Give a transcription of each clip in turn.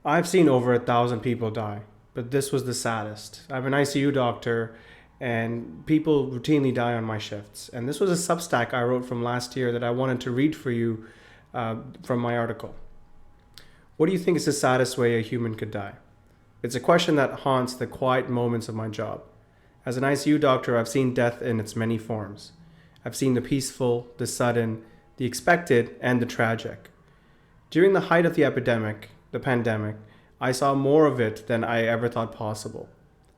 I've seen over 1,000 people die, but this was the saddest. I'm an ICU doctor, and people routinely die on my shifts. And this was a Substack I wrote from last year that I wanted to read for you from my article. What do you think is the saddest way a human could die? It's a question that haunts the quiet moments of my job. As an ICU doctor, I've seen death in its many forms. I've seen the peaceful, the sudden, the expected, and the tragic. During the height of the pandemic, I saw more of it than I ever thought possible.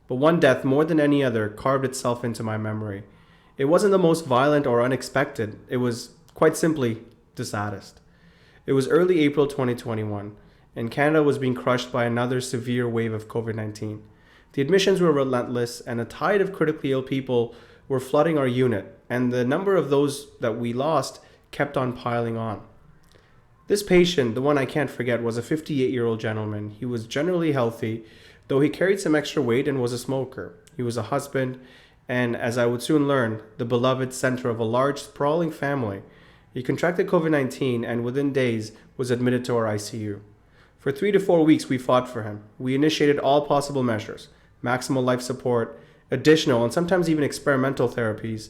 But one death, more than any other, carved itself into my memory. It wasn't the most violent or unexpected, it was quite simply the saddest. It was early April 2021, and Canada was being crushed by another severe wave of COVID 19. The admissions were relentless, and a tide of critically ill people were flooding our unit, and the number of those that we lost kept on piling on. This patient, the one I can't forget, was a 58-year-old gentleman. He was generally healthy, though he carried some extra weight and was a smoker. He was a husband, and as I would soon learn, the beloved center of a large, sprawling family. He contracted COVID 19 and within days was admitted to our ICU. For 3 to 4 weeks, we fought for him. We initiated all possible measures: maximal life support, additional and sometimes even experimental therapies,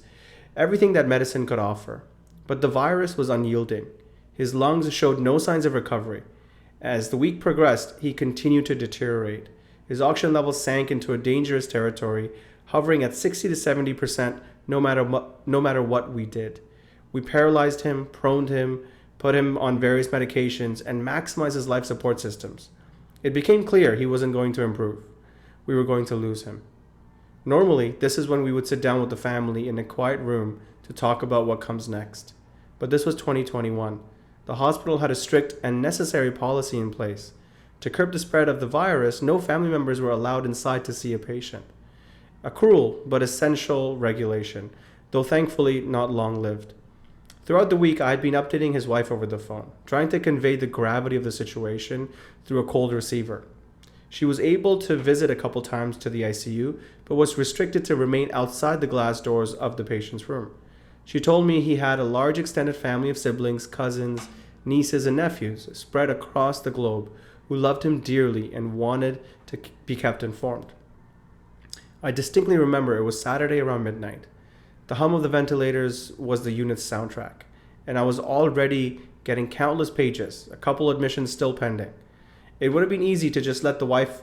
everything that medicine could offer. But the virus was unyielding. His lungs showed no signs of recovery. As the week progressed, he continued to deteriorate. His oxygen levels sank into a dangerous territory, hovering at 60 to 70% no matter what we did. We paralyzed him, proned him, put him on various medications, and maximized his life support systems. It became clear he wasn't going to improve. We were going to lose him. Normally, this is when we would sit down with the family in a quiet room to talk about what comes next. But this was 2021. The hospital had a strict and necessary policy in place. To curb the spread of the virus, no family members were allowed inside to see a patient. A cruel but essential regulation, though thankfully not long-lived. Throughout the week, I had been updating his wife over the phone, trying to convey the gravity of the situation through a cold receiver. She was able to visit a couple times to the ICU, but was restricted to remain outside the glass doors of the patient's room. She told me he had a large extended family of siblings, cousins, nieces, and nephews spread across the globe who loved him dearly and wanted to be kept informed. I distinctly remember it was Saturday around midnight. The hum of the ventilators was the unit's soundtrack, and I was already getting countless pages, a couple admissions still pending. It would have been easy to just let the wife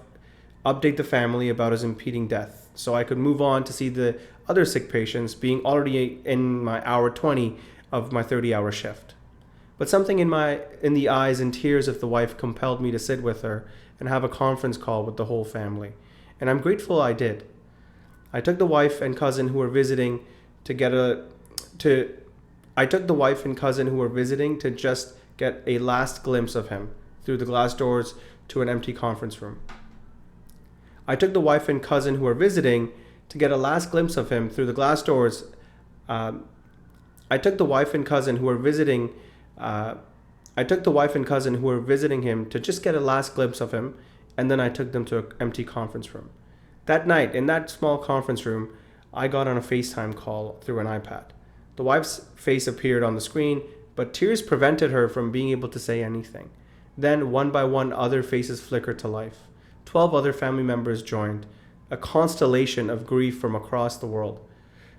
update the family about his impending death, so I could move on to see the other sick patients, being already in my hour 20 of my 30-hour shift. But something in the eyes and tears of the wife compelled me to sit with her and have a conference call with the whole family, and I'm grateful I did. I took the wife and cousin who were visiting to just get a last glimpse of him through the glass doors to an empty conference room. I took the wife and cousin who were visiting to get a last glimpse of him through the glass doors. I took the wife and cousin who were visiting. I took the wife and cousin who were visiting him to just get a last glimpse of him, and then I took them to an empty conference room. That night, in that small conference room, I got on a FaceTime call through an iPad. The wife's face appeared on the screen, but tears prevented her from being able to say anything. Then, one by one, other faces flickered to life. 12 other family members joined, a constellation of grief from across the world.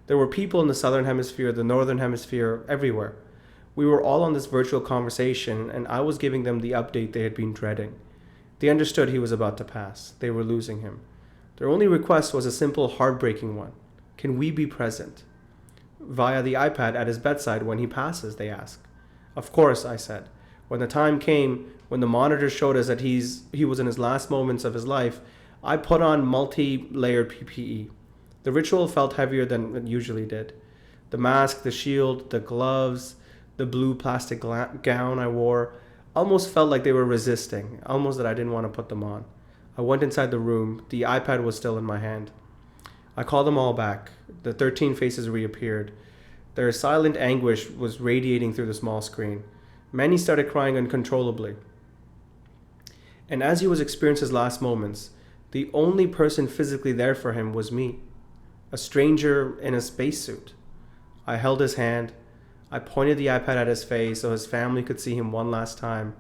There were people in the southern hemisphere, the northern hemisphere, everywhere. We were all on this virtual conversation, and I was giving them the update they had been dreading. They understood he was about to pass. They were losing him. Their only request was a simple, heartbreaking one. Can we be present? Via the iPad at his bedside when he passes, they asked. Of course, I said. When the time came, when the monitor showed us that he was in his last moments of his life, I put on multi-layered PPE. The ritual felt heavier than it usually did. The mask, the shield, the gloves, the blue plastic gown I wore almost felt like they were resisting, almost that I didn't want to put them on. I went inside the room. The iPad was still in my hand. I called them all back. The 13 faces reappeared. Their silent anguish was radiating through the small screen. Many started crying uncontrollably. And as he was experiencing his last moments, the only person physically there for him was me, a stranger in a spacesuit. I held his hand. I pointed the iPad at his face so his family could see him one last time.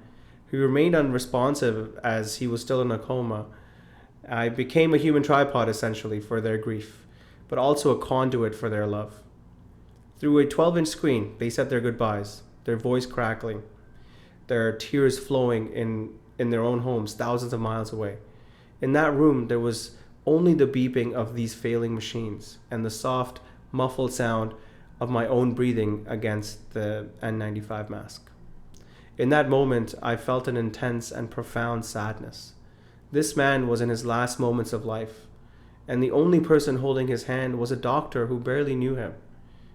He remained unresponsive as he was still in a coma. I became a human tripod essentially for their grief, but also a conduit for their love. Through a 12-inch screen, they said their goodbyes, their voice crackling, their tears flowing in their own homes thousands of miles away. In that room, there was only the beeping of these failing machines and the soft, muffled sound of my own breathing against the N95 mask. In that moment, I felt an intense and profound sadness. This man was in his last moments of life, and the only person holding his hand was a doctor who barely knew him.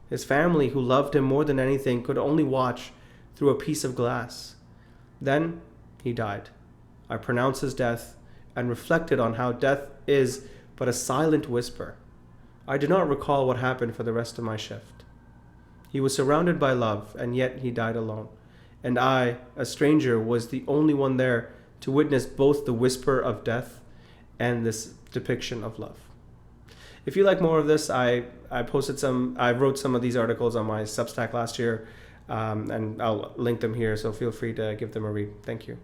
His family, who loved him more than anything, could only watch through a piece of glass. Then he died. I pronounced his death and reflected on how death is but a silent whisper. I do not recall what happened for the rest of my shift. He was surrounded by love, and yet he died alone. And I, a stranger, was the only one there to witness both the whisper of death and this depiction of love. If you like more of this, I wrote some of these articles on my Substack last year, and I'll link them here, so feel free to give them a read. Thank you.